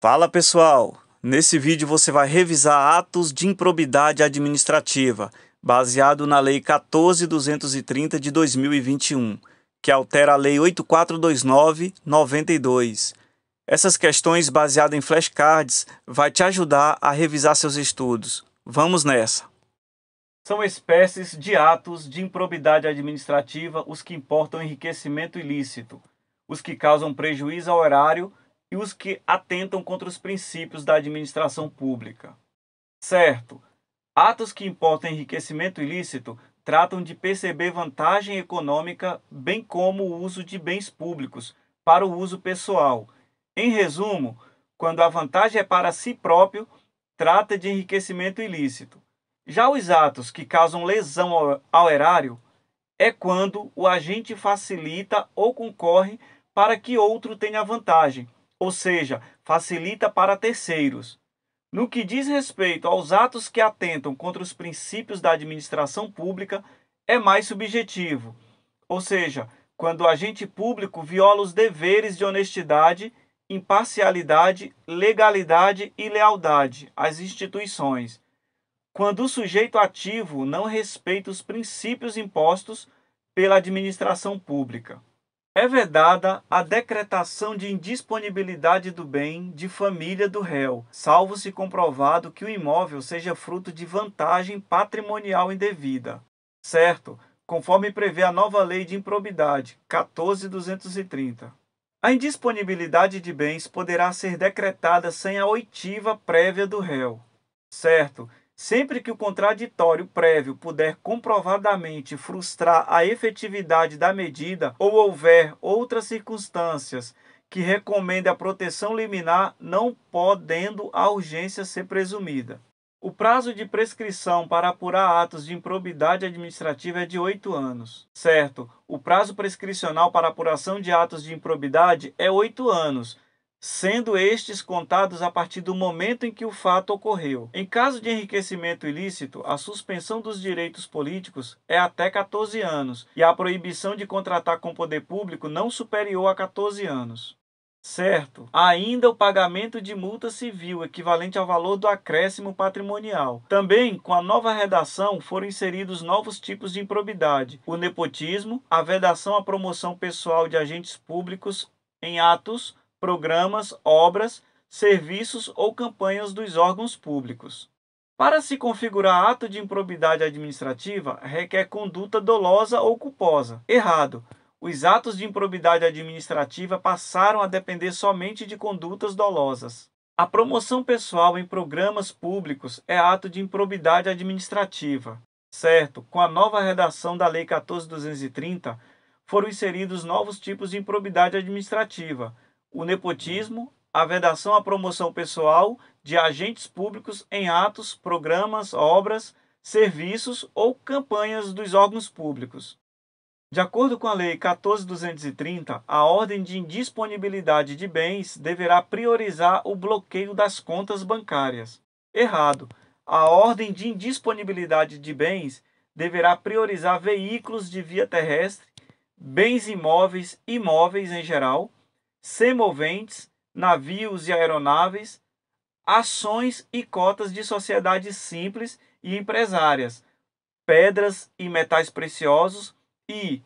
Fala pessoal! Nesse vídeo você vai revisar atos de improbidade administrativa, baseado na Lei 14.230 de 2021, que altera a Lei 8429/92. Essas questões baseadas em flashcards vai te ajudar a revisar seus estudos. Vamos nessa! São espécies de atos de improbidade administrativa os que importam enriquecimento ilícito, os que causam prejuízo ao erário e os que atentam contra os princípios da administração pública. Certo, atos que importam enriquecimento ilícito tratam de perceber vantagem econômica, bem como o uso de bens públicos para o uso pessoal. Em resumo, quando a vantagem é para si próprio, trata de enriquecimento ilícito. Já os atos que causam lesão ao erário é quando o agente facilita ou concorre para que outro tenha vantagem, ou seja, facilita para terceiros. No que diz respeito aos atos que atentam contra os princípios da administração pública, é mais subjetivo, ou seja, quando o agente público viola os deveres de honestidade, imparcialidade, legalidade e lealdade às instituições. Quando o sujeito ativo não respeita os princípios impostos pela administração pública. É vedada a decretação de indisponibilidade do bem de família do réu, salvo se comprovado que o imóvel seja fruto de vantagem patrimonial indevida. Certo, conforme prevê a nova Lei de Improbidade, 14.230. A indisponibilidade de bens poderá ser decretada sem a oitiva prévia do réu. Certo, sempre que o contraditório prévio puder comprovadamente frustrar a efetividade da medida ou houver outras circunstâncias que recomendem a proteção liminar, não podendo a urgência ser presumida. O prazo de prescrição para apurar atos de improbidade administrativa é de 8 anos. Certo, o prazo prescricional para apuração de atos de improbidade é 8 anos, sendo estes contados a partir do momento em que o fato ocorreu. Em caso de enriquecimento ilícito, a suspensão dos direitos políticos é até 14 anos e a proibição de contratar com poder público não superior a 14 anos. Certo, ainda o pagamento de multa civil equivalente ao valor do acréscimo patrimonial. Também, com a nova redação, foram inseridos novos tipos de improbidade: o nepotismo, a vedação à promoção pessoal de agentes públicos em atos, programas, obras, serviços ou campanhas dos órgãos públicos. Para se configurar ato de improbidade administrativa, requer conduta dolosa ou culposa. Errado. Os atos de improbidade administrativa passaram a depender somente de condutas dolosas. A promoção pessoal em programas públicos é ato de improbidade administrativa. Certo, com a nova redação da Lei 14.230, foram inseridos novos tipos de improbidade administrativa: o nepotismo, a vedação à promoção pessoal de agentes públicos em atos, programas, obras, serviços ou campanhas dos órgãos públicos. De acordo com a Lei 14.230, a ordem de indisponibilidade de bens deverá priorizar o bloqueio das contas bancárias. Errado. A ordem de indisponibilidade de bens deverá priorizar veículos de via terrestre, bens imóveis, imóveis em geral, semoventes, navios e aeronaves, ações e cotas de sociedades simples e empresárias, pedras e metais preciosos e,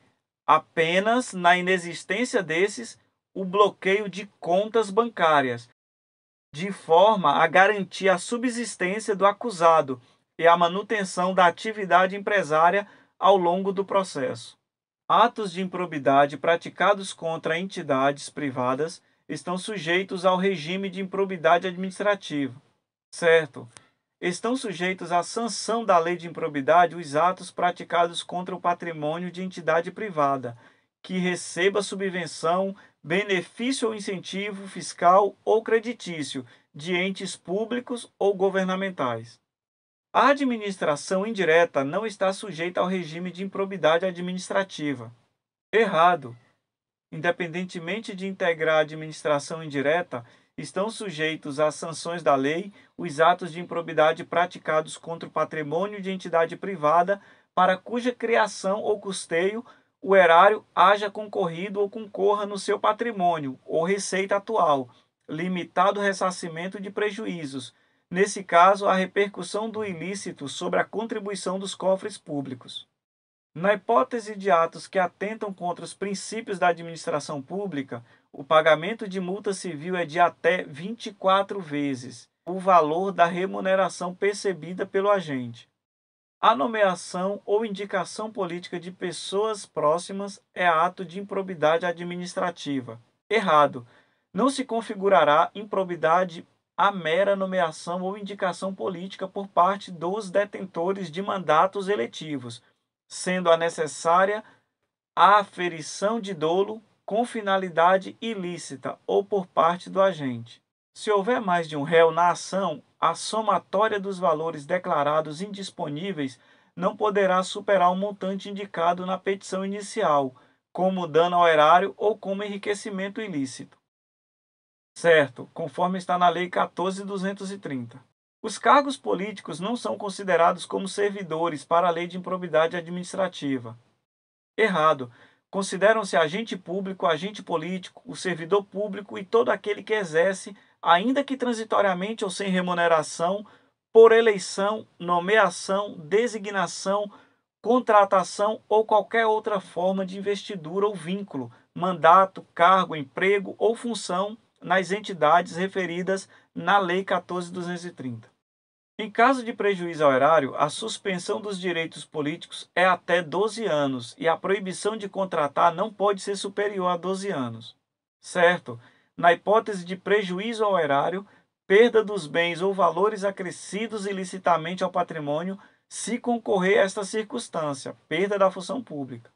apenas na inexistência desses, o bloqueio de contas bancárias, de forma a garantir a subsistência do acusado e a manutenção da atividade empresária ao longo do processo. Atos de improbidade praticados contra entidades privadas estão sujeitos ao regime de improbidade administrativa. Certo, estão sujeitos à sanção da lei de improbidade os atos praticados contra o patrimônio de entidade privada, que receba subvenção, benefício ou incentivo fiscal ou creditício de entes públicos ou governamentais. A administração indireta não está sujeita ao regime de improbidade administrativa. Errado. Independentemente de integrar a administração indireta, estão sujeitos às sanções da lei os atos de improbidade praticados contra o patrimônio de entidade privada para cuja criação ou custeio o erário haja concorrido ou concorra no seu patrimônio ou receita atual, limitado ressarcimento de prejuízos, nesse caso, a repercussão do ilícito sobre a contribuição dos cofres públicos. Na hipótese de atos que atentam contra os princípios da administração pública, o pagamento de multa civil é de até 24 vezes o valor da remuneração percebida pelo agente. A nomeação ou indicação política de pessoas próximas é ato de improbidade administrativa. Errado. Não se configurará improbidade a mera nomeação ou indicação política por parte dos detentores de mandatos eletivos, sendo a necessária a aferição de dolo com finalidade ilícita ou por parte do agente. Se houver mais de um réu na ação, a somatória dos valores declarados indisponíveis não poderá superar o montante indicado na petição inicial, como dano ao erário ou como enriquecimento ilícito. Certo, conforme está na Lei 14.230. Os cargos políticos não são considerados como servidores para a Lei de Improbidade Administrativa. Errado. Consideram-se agente público, agente político, o servidor público e todo aquele que exerce, ainda que transitoriamente ou sem remuneração, por eleição, nomeação, designação, contratação ou qualquer outra forma de investidura ou vínculo, mandato, cargo, emprego ou função nas entidades referidas na Lei 14.230. Em caso de prejuízo ao erário, a suspensão dos direitos políticos é até 12 anos e a proibição de contratar não pode ser superior a 12 anos. Certo? Na hipótese de prejuízo ao erário, perda dos bens ou valores acrescidos ilicitamente ao patrimônio, se concorrer a esta circunstância, perda da função pública.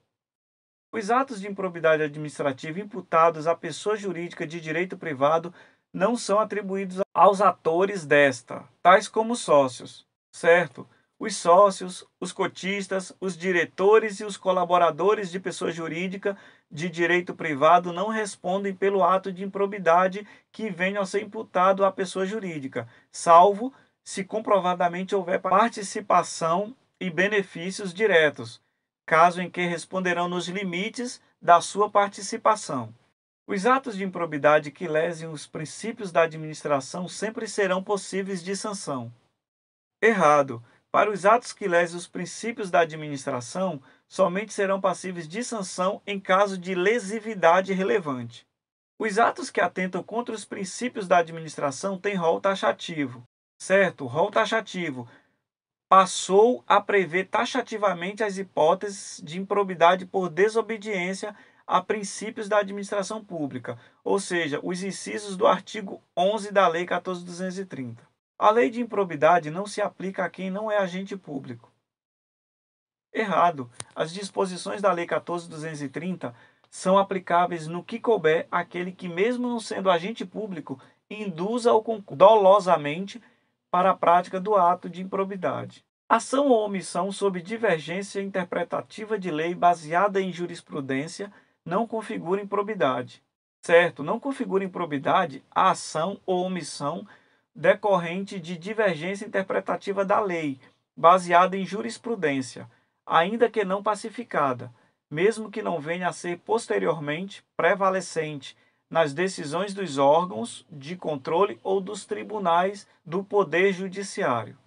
Os atos de improbidade administrativa imputados à pessoa jurídica de direito privado não são atribuídos aos atores desta, tais como sócios, certo? Os sócios, os cotistas, os diretores e os colaboradores de pessoa jurídica de direito privado não respondem pelo ato de improbidade que venha a ser imputado à pessoa jurídica, salvo se comprovadamente houver participação e benefícios diretos, caso em que responderão nos limites da sua participação. Os atos de improbidade que lesem os princípios da administração sempre serão passíveis de sanção. Errado. Para os atos que lesem os princípios da administração, somente serão passíveis de sanção em caso de lesividade relevante. Os atos que atentam contra os princípios da administração têm rol taxativo. Certo? Rol taxativo passou a prever taxativamente as hipóteses de improbidade por desobediência a princípios da administração pública, ou seja, os incisos do artigo 11 da Lei 14.230. A lei de improbidade não se aplica a quem não é agente público. Errado. As disposições da Lei 14.230 são aplicáveis no que couber àquele que, mesmo não sendo agente público, induza ou dolosamente para a prática do ato de improbidade. Ação ou omissão sob divergência interpretativa de lei baseada em jurisprudência não configura improbidade. Certo, não configura improbidade a ação ou omissão decorrente de divergência interpretativa da lei, baseada em jurisprudência, ainda que não pacificada, mesmo que não venha a ser posteriormente prevalecente nas decisões dos órgãos de controle ou dos tribunais do Poder Judiciário.